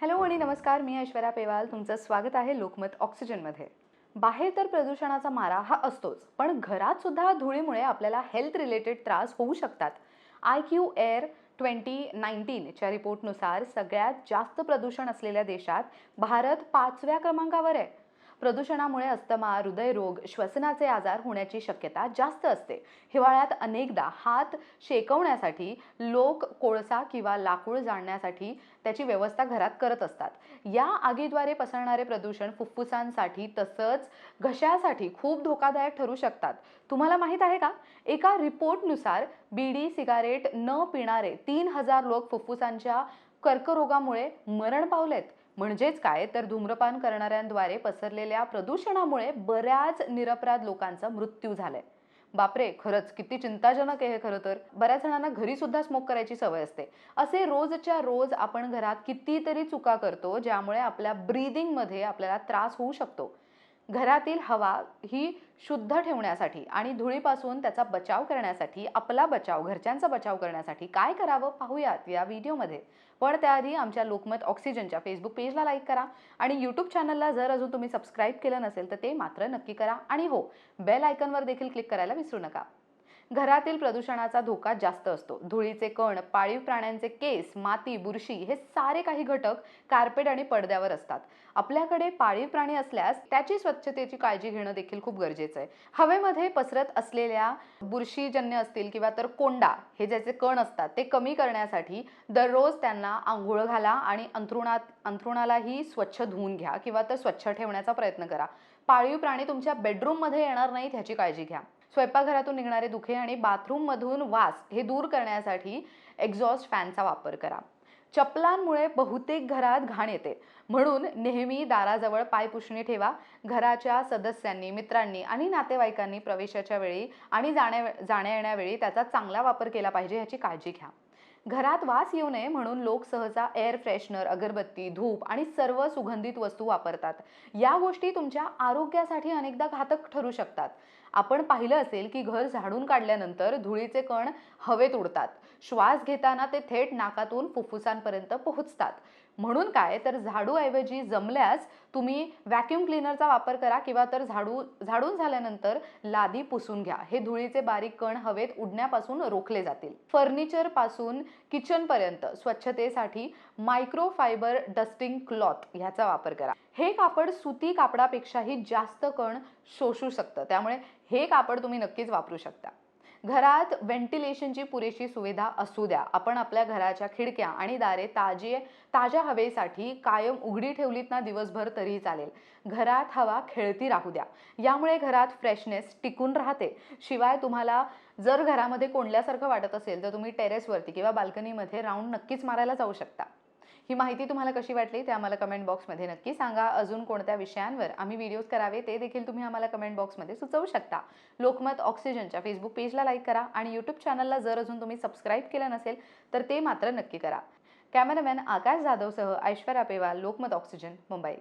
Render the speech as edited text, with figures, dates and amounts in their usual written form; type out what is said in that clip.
Hello आणि नमस्कार, मी ऐश्वर्या पेवाल. तुमचं स्वागत आहे लोकमत ऑक्सिजनमध्ये. बाहेर तर प्रदूषणाचा मारा हा असतोच, पण घरात सुद्धा धुळीमुळे आपल्याला हेल्थ रिलेटेड त्रास होऊ शकतात. IQ एअर 2019च्या रिपोर्टनुसार सगळ्यात जास्त प्रदूषण असलेल्या देशात भारत 5व्या क्रमांकावर आहे. प्रदूषणामुळे अस्थमा, हृदयरोग, श्वसनाचे आजार होण्याची शक्यता जास्त असते. हिवाळ्यात अनेकदा हात शेकवण्यासाठी लोक कोळसा किंवा लाकूड जाळण्यासाठी त्याची व्यवस्था घरात करत असतात. या आगीद्वारे पसरणारे प्रदूषण फुफ्फुसांसाठी तसंच घशासाठी खूप धोकादायक ठरू शकतात. तुम्हाला माहित आहे का? एका रिपोर्टनुसार बीडी सिगारेट न पिणारे 3000 लोक फुफ्फुसांच्या कर्करोगामुळे मरण पावलेत. म्हणजेच काय तर धूम्रपान करणाऱ्यांद्वारे पसरलेल्या प्रदूषणामुळे बऱ्याच निरपराध लोकांचा मृत्यू झालाय. बापरे, खरंच किती चिंताजनक आहे हे. खरं तर बऱ्याच जणांना घरी सुद्धा स्मोक करायची सवय असते. असे रोजच्या रोज आपण घरात कितीतरी चुका करतो ज्यामुळे आपल्या ब्रीदिंग मध्ये आपल्याला त्रास होऊ शकतो. घरातील हवा ही शुद्ध ठेवण्यासाठी आणि धुळीपासून त्याचा बचाव करण्यासाठी, आपला बचाव, घरच्यांचा बचाव करण्यासाठी काय करावं पाहूयात या व्हिडिओमध्ये. पण त्याआधी आमच्या लोकमत ऑक्सिजनच्या फेसबुक पेजला लाईक करा आणि यूट्यूब चॅनलला जर अजून तुम्ही सबस्क्राईब केलं नसेल तर ते मात्र नक्की करा. आणि हो, बेल आयकॉनवर देखील क्लिक करायला विसरू नका. घरातील प्रदूषणाचा धोका जास्त असतो. धुळीचे कण, पाळीव प्राण्यांचे केस, माती, बुरशी हे सारे काही घटक कार्पेट आणि पडद्यावर असतात. आपल्याकडे पाळीव प्राणी असल्यास त्याची स्वच्छतेची काळजी घेणं देखील खूप गरजेचं आहे. हवेमध्ये पसरत असलेल्या बुरशीजन्य असतील किंवा तर कोंडा, हे ज्याचे कण असतात ते कमी करण्यासाठी दररोज त्यांना आंघोळ घाला आणि अंथरुणालाही स्वच्छ धुवून घ्या किंवा तर स्वच्छ ठेवण्याचा प्रयत्न करा. पाळीव प्राणी तुमच्या बेडरूममध्ये येणार नाहीत ह्याची काळजी घ्या. स्वयंपाकघरातून निघणारे धुके आणि बाथरूममधून वास हे दूर करण्यासाठी एक्झॉस्ट फॅनचा वापर करा. चपलांमुळे बहुतेक घरात घाण येते, म्हणून नेहमी दाराजवळ पायपुसणी ठेवा. घराच्या सदस्यांनी, मित्रांनी आणि नातेवाईकांनी प्रवेशाच्या वेळी आणि जाण्या येण्यावेळी त्याचा चांगला वापर केला पाहिजे ह्याची काळजी घ्या. घरात वास येऊ नये म्हणून लोक सहसा एअर फ्रेशनर, अगरबत्ती, धूप आणि सर्व सुगंधित वस्तू वापरतात. या गोष्टी तुमच्या आरोग्यासाठी अनेकदा घातक ठरू शकतात. आपण पाहिलं असेल की घर झाडून काढल्यानंतर धुळीचे कण हवेत उडतात. श्वास घेताना ते थेट नाकातून फुफ्फुसांपर्यंत पोहोचतात. म्हणून काय तर झाडूऐवजी जमल्यास तुम्ही व्हॅक्यूम क्लीनरचा वापर करा किंवा तर झाडून झाल्यानंतर लादी पुसून घ्या. हे धुळीचे बारीक कण हवेत उडण्यापासून रोखले जातील. फर्निचर पासून किचन पर्यंत स्वच्छतेसाठी मायक्रोफायबर डस्टिंग क्लॉथ ह्याचा वापर करा. हे कापड सुती कापडापेक्षाही जास्त कण शोषू शकतं, त्यामुळे हे कापड तुम्ही नक्कीच वापरू शकता. घरात व्हेंटिलेशनची पुरेशी सुविधा असू द्या. आपण आपल्या घराच्या खिडक्या आणि दारे ताज्या हवेसाठी कायम उघडी ठेवलीत ना दिवसभर तरीही चालेल. घरात हवा खेळती राहू द्या. यामुळे घरात फ्रेशनेस टिकून राहते. शिवाय तुम्हाला जर घरामध्ये कोंडल्यासारखं वाटत असेल तर तुम्ही टेरेसवरती किंवा बाल्कनीमध्ये राऊंड नक्कीच मारायला जाऊ शकता. ही माहिती तुम्हाला कशी वाटली ते आम्हाला कमेंट बॉक्समध्ये नक्की सांगा. अजून कोणत्या विषयांवर आम्ही व्हिडिओज करावे ते देखील तुम्ही आम्हाला कमेंट बॉक्समध्ये सुचवू शकता. लोकमत ऑक्सिजनच्या फेसबुक पेजला लाईक करा आणि यूट्यूब चॅनलला जर अजून तुम्ही सबस्क्राईब केलं नसेल तर ते मात्र नक्की करा. कॅमेरामॅन आकाश जाधवसह ऐश्वर्या पेवाल, लोकमत ऑक्सिजन, मुंबई.